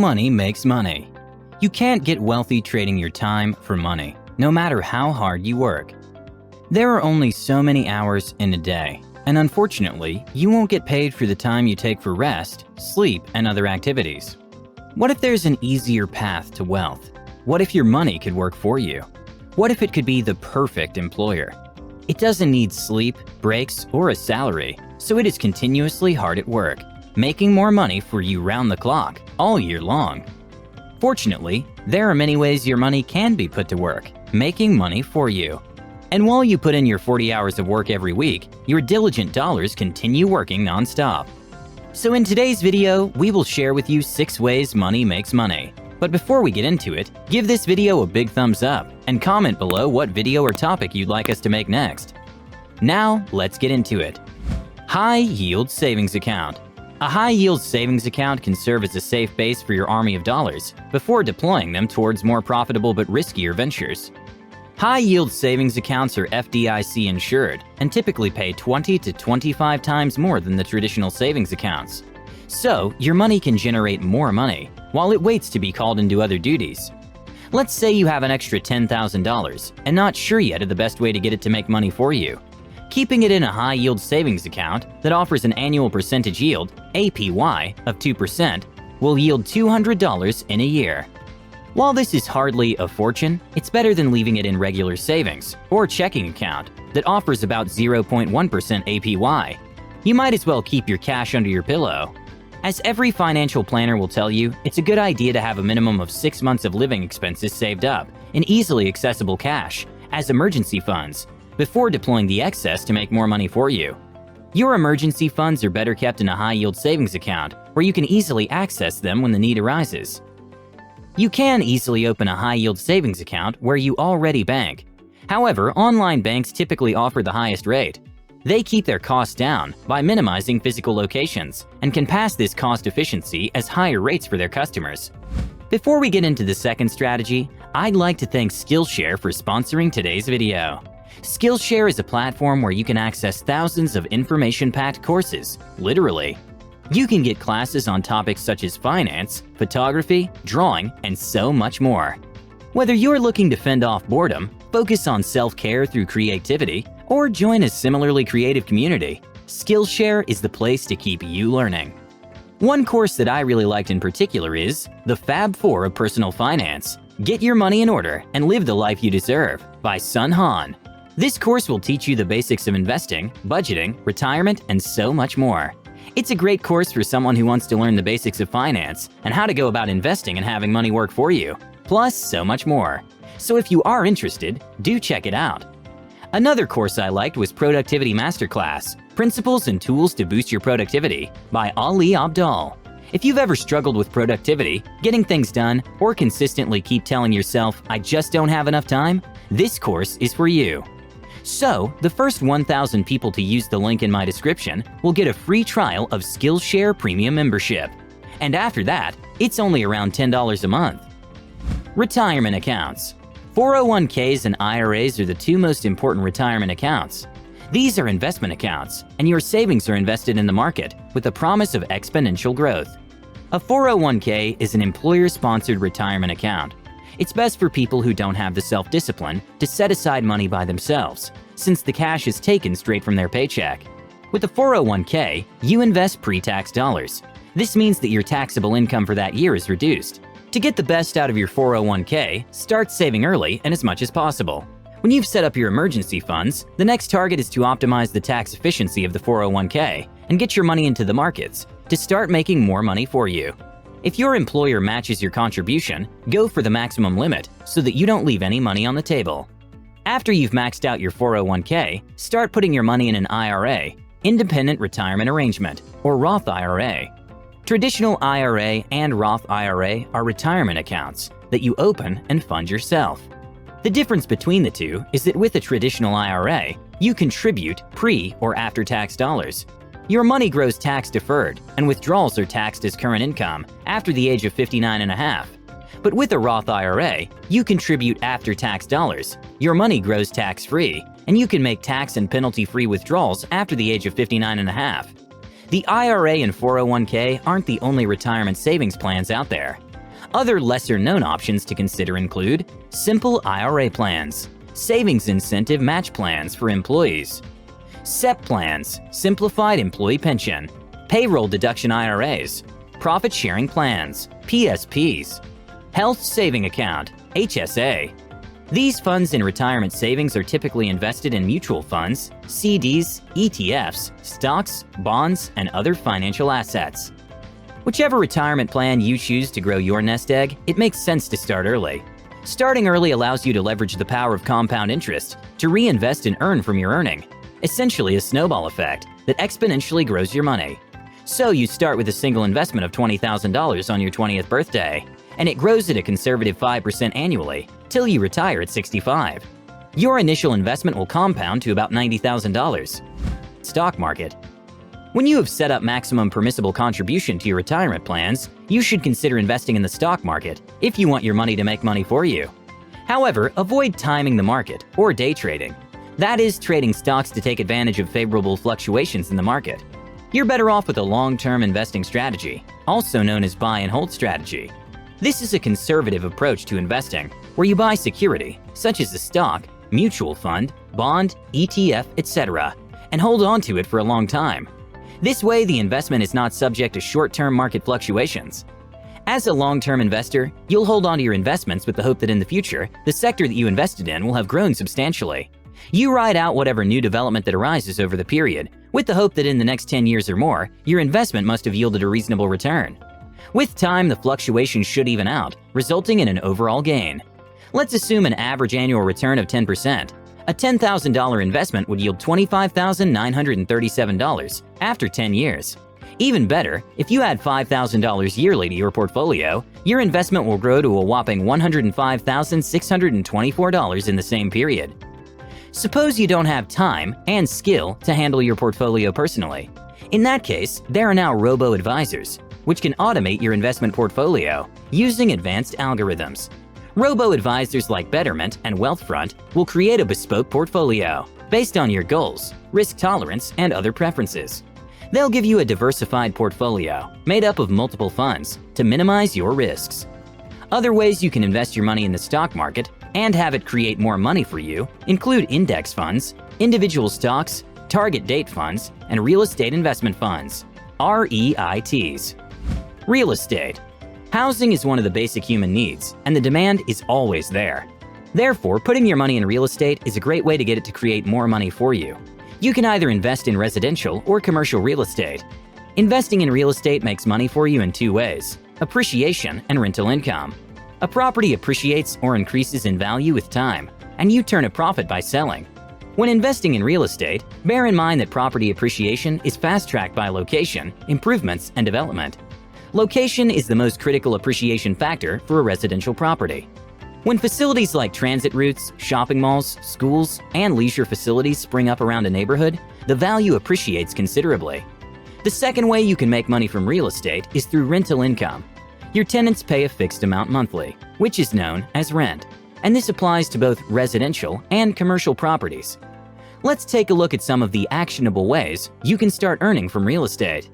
money makes money. You can't get wealthy trading your time for money, no matter how hard you work. There are only so many hours in a day, and unfortunately, you won't get paid for the time you take for rest, sleep, and other activities. What if there's an easier path to wealth? What if your money could work for you? What if it could be the perfect employer? It doesn't need sleep, breaks, or a salary, so it is continuously hard at work, making more money for you round the clock, all year long. Fortunately, there are many ways your money can be put to work, making money for you. And while you put in your 40 hours of work every week, your diligent dollars continue working non-stop. So in today's video, we will share with you 6 ways money makes money. But before we get into it, give this video a big thumbs up and comment below what video or topic you'd like us to make next. Now, let's get into it. High Yield Savings Account. A high-yield savings account can serve as a safe base for your army of dollars before deploying them towards more profitable but riskier ventures. High-yield savings accounts are FDIC insured and typically pay 20 to 25 times more than the traditional savings accounts. So, your money can generate more money while it waits to be called into other duties. Let's say you have an extra $10,000 and not sure yet of the best way to get it to make money for you. Keeping it in a high-yield savings account that offers an annual percentage yield, APY, of 2% will yield $200 in a year. While this is hardly a fortune, it's better than leaving it in regular savings or checking account that offers about 0.1% APY. You might as well keep your cash under your pillow. As every financial planner will tell you, it's a good idea to have a minimum of 6 months of living expenses saved up in easily accessible cash as emergency funds before deploying the excess to make more money for you. Your emergency funds are better kept in a high-yield savings account where you can easily access them when the need arises. You can easily open a high-yield savings account where you already bank. However, online banks typically offer the highest rate. They keep their costs down by minimizing physical locations and can pass this cost efficiency as higher rates for their customers. Before we get into the second strategy, I'd like to thank Skillshare for sponsoring today's video. Skillshare is a platform where you can access thousands of information-packed courses, literally. You can get classes on topics such as finance, photography, drawing, and so much more. Whether you're looking to fend off boredom, focus on self-care through creativity, or join a similarly creative community, Skillshare is the place to keep you learning. One course that I really liked in particular is The Fab Four of Personal Finance: Get Your Money in Order and Live the Life You Deserve by Sun Han. This course will teach you the basics of investing, budgeting, retirement, and so much more. It's a great course for someone who wants to learn the basics of finance and how to go about investing and having money work for you, plus so much more. So if you are interested, do check it out. Another course I liked was Productivity Masterclass: Principles and Tools to Boost Your Productivity by Ali Abdaal. If you've ever struggled with productivity, getting things done, or consistently keep telling yourself, "I just don't have enough time," this course is for you. So, the first 1,000 people to use the link in my description will get a free trial of Skillshare Premium membership. And after that, it's only around $10 a month. Retirement accounts. 401ks and IRAs are the 2 most important retirement accounts. These are investment accounts, and your savings are invested in the market with a promise of exponential growth. A 401k is an employer-sponsored retirement account. It's best for people who don't have the self-discipline to set aside money by themselves, since the cash is taken straight from their paycheck. With a 401k, you invest pre-tax dollars. This means that your taxable income for that year is reduced. To get the best out of your 401k, start saving early and as much as possible. When you've set up your emergency funds, the next target is to optimize the tax efficiency of the 401k and get your money into the markets to start making more money for you. If your employer matches your contribution, go for the maximum limit so that you don't leave any money on the table. After you've maxed out your 401k, start putting your money in an IRA, Independent Retirement Arrangement, or Roth IRA. Traditional IRA and Roth IRA are retirement accounts that you open and fund yourself. The difference between the two is that with a traditional IRA, you contribute pre- or after-tax dollars. Your money grows tax-deferred, and withdrawals are taxed as current income after the age of 59.5. But with a Roth IRA, you contribute after-tax dollars. Your money grows tax-free, and you can make tax and penalty-free withdrawals after the age of 59.5. The IRA and 401k aren't the only retirement savings plans out there. Other lesser-known options to consider include simple IRA plans, savings incentive match plans for employees, SEP plans, simplified employee pension, payroll deduction IRAs, profit-sharing plans, PSPs, health saving account, HSA. These funds and retirement savings are typically invested in mutual funds, CDs, ETFs, stocks, bonds, and other financial assets. Whichever retirement plan you choose to grow your nest egg, it makes sense to start early. Starting early allows you to leverage the power of compound interest to reinvest and earn from your earning, essentially a snowball effect that exponentially grows your money. So you start with a single investment of $20,000 on your 20th birthday, and it grows at a conservative 5% annually till you retire at 65. Your initial investment will compound to about $90,000. Stock market. When you have set up maximum permissible contribution to your retirement plans, you should consider investing in the stock market if you want your money to make money for you. However, avoid timing the market or day trading. That is, trading stocks to take advantage of favorable fluctuations in the market. You're better off with a long-term investing strategy, also known as buy and hold strategy. This is a conservative approach to investing, where you buy security, such as a stock, mutual fund, bond, ETF, etc., and hold on to it for a long time. This way, the investment is not subject to short-term market fluctuations. As a long-term investor, you'll hold on to your investments with the hope that in the future, the sector that you invested in will have grown substantially. You ride out whatever new development that arises over the period, with the hope that in the next 10 years or more, your investment must have yielded a reasonable return. With time, the fluctuations should even out, resulting in an overall gain. Let's assume an average annual return of 10%. A $10,000 investment would yield $25,937 after 10 years. Even better, if you add $5,000 yearly to your portfolio, your investment will grow to a whopping $105,624 in the same period. Suppose you don't have time and skill to handle your portfolio personally. In that case, there are now robo-advisors, which can automate your investment portfolio using advanced algorithms. Robo-advisors like Betterment and Wealthfront will create a bespoke portfolio based on your goals, risk tolerance, and other preferences. They'll give you a diversified portfolio made up of multiple funds to minimize your risks. Other ways you can invest your money in the stock market and have it create more money for you include index funds, individual stocks, target date funds, and real estate investment funds, REITs. Real estate. Housing is one of the basic human needs, and the demand is always there. Therefore, putting your money in real estate is a great way to get it to create more money for you. You can either invest in residential or commercial real estate. Investing in real estate makes money for you in two ways: appreciation and rental income. A property appreciates or increases in value with time, and you turn a profit by selling. When investing in real estate, bear in mind that property appreciation is fast-tracked by location, improvements, and development. Location is the most critical appreciation factor for a residential property. When facilities like transit routes, shopping malls, schools, and leisure facilities spring up around a neighborhood, the value appreciates considerably. The second way you can make money from real estate is through rental income. Your tenants pay a fixed amount monthly, which is known as rent, and this applies to both residential and commercial properties. Let's take a look at some of the actionable ways you can start earning from real estate.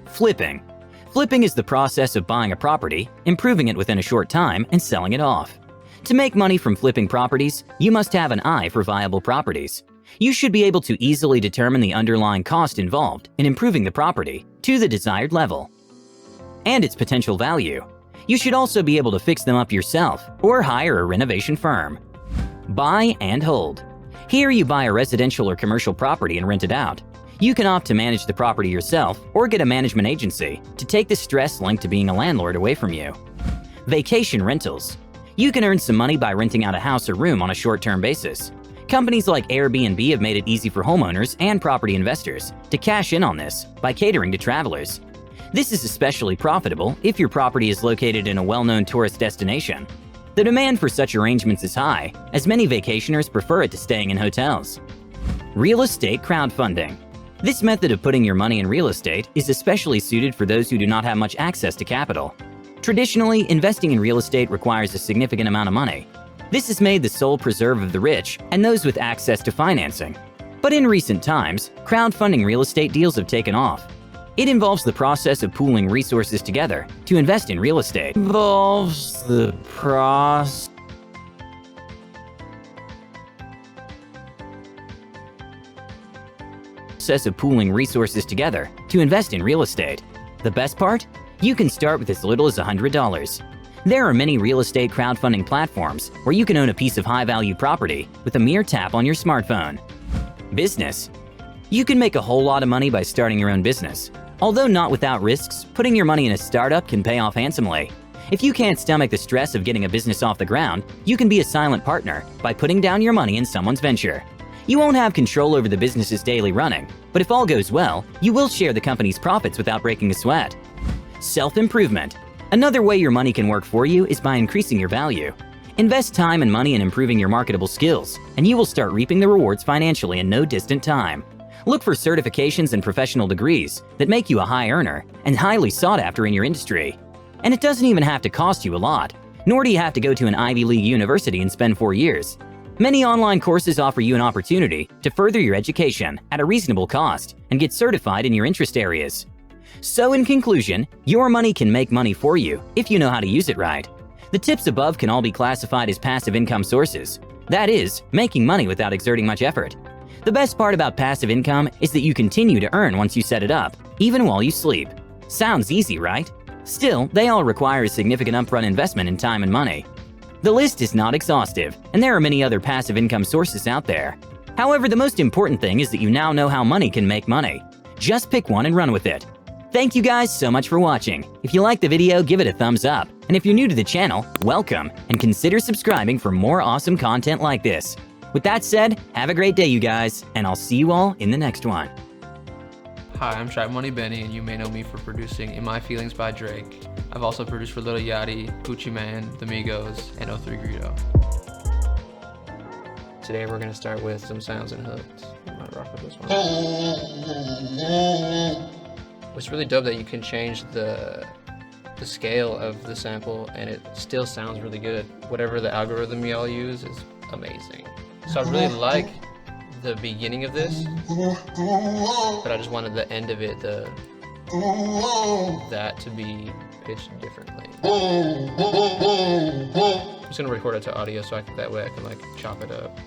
Flipping. Flipping is the process of buying a property, improving it within a short time, and selling it off. To make money from flipping properties, you must have an eye for viable properties. You should be able to easily determine the underlying cost involved in improving the property to the desired level and its potential value. You should also be able to fix them up yourself or hire a renovation firm. Buy and hold. Here you buy a residential or commercial property and rent it out. You can opt to manage the property yourself or get a management agency to take the stress linked to being a landlord away from you. Vacation rentals. You can earn some money by renting out a house or room on a short-term basis. Companies like Airbnb have made it easy for homeowners and property investors to cash in on this by catering to travelers. This is especially profitable if your property is located in a well-known tourist destination. The demand for such arrangements is high, as many vacationers prefer it to staying in hotels. Real estate crowdfunding. This method of putting your money in real estate is especially suited for those who do not have much access to capital. Traditionally, investing in real estate requires a significant amount of money. This has made the sole preserve of the rich and those with access to financing. But in recent times, crowdfunding real estate deals have taken off. It involves the process of pooling resources together to invest in real estate. Involves the process of pooling resources together to invest in real estate. The best part? You can start with as little as $100. There are many real estate crowdfunding platforms where you can own a piece of high-value property with a mere tap on your smartphone. Business. You can make a whole lot of money by starting your own business. Although not without risks, putting your money in a startup can pay off handsomely. If you can't stomach the stress of getting a business off the ground, you can be a silent partner by putting down your money in someone's venture. You won't have control over the business's daily running, but if all goes well, you will share the company's profits without breaking a sweat. Self-improvement. Another way your money can work for you is by increasing your value. Invest time and money in improving your marketable skills, and you will start reaping the rewards financially in no distant time. Look for certifications and professional degrees that make you a high earner and highly sought after in your industry. And it doesn't even have to cost you a lot, nor do you have to go to an Ivy League university and spend 4 years. Many online courses offer you an opportunity to further your education at a reasonable cost and get certified in your interest areas. So in conclusion, your money can make money for you if you know how to use it right. The tips above can all be classified as passive income sources. That is, making money without exerting much effort. The best part about passive income is that you continue to earn once you set it up, even while you sleep. Sounds easy, right? Still, they all require a significant upfront investment in time and money. The list is not exhaustive, and there are many other passive income sources out there. However, the most important thing is that you now know how money can make money. Just pick one and run with it. Thank you guys so much for watching. If you liked the video, give it a thumbs up. And if you're new to the channel, welcome, and consider subscribing for more awesome content like this. With that said, have a great day, you guys, and I'll see you all in the next one. Hi, I'm Trap Money Benny, and you may know me for producing In My Feelings by Drake. I've also produced for Lil Yachty, Gucci Mane, The Migos, and O3 Greedo. Today we're gonna start with some sounds and hooks. I might rock with this one. It's really dope that you can change the scale of the sample and it still sounds really good. Whatever the algorithm y'all use is amazing. So I really like the beginning of this, but I just wanted the end of it, that to be pitched differently. I'm just gonna record it to audio so that way I can like chop it up.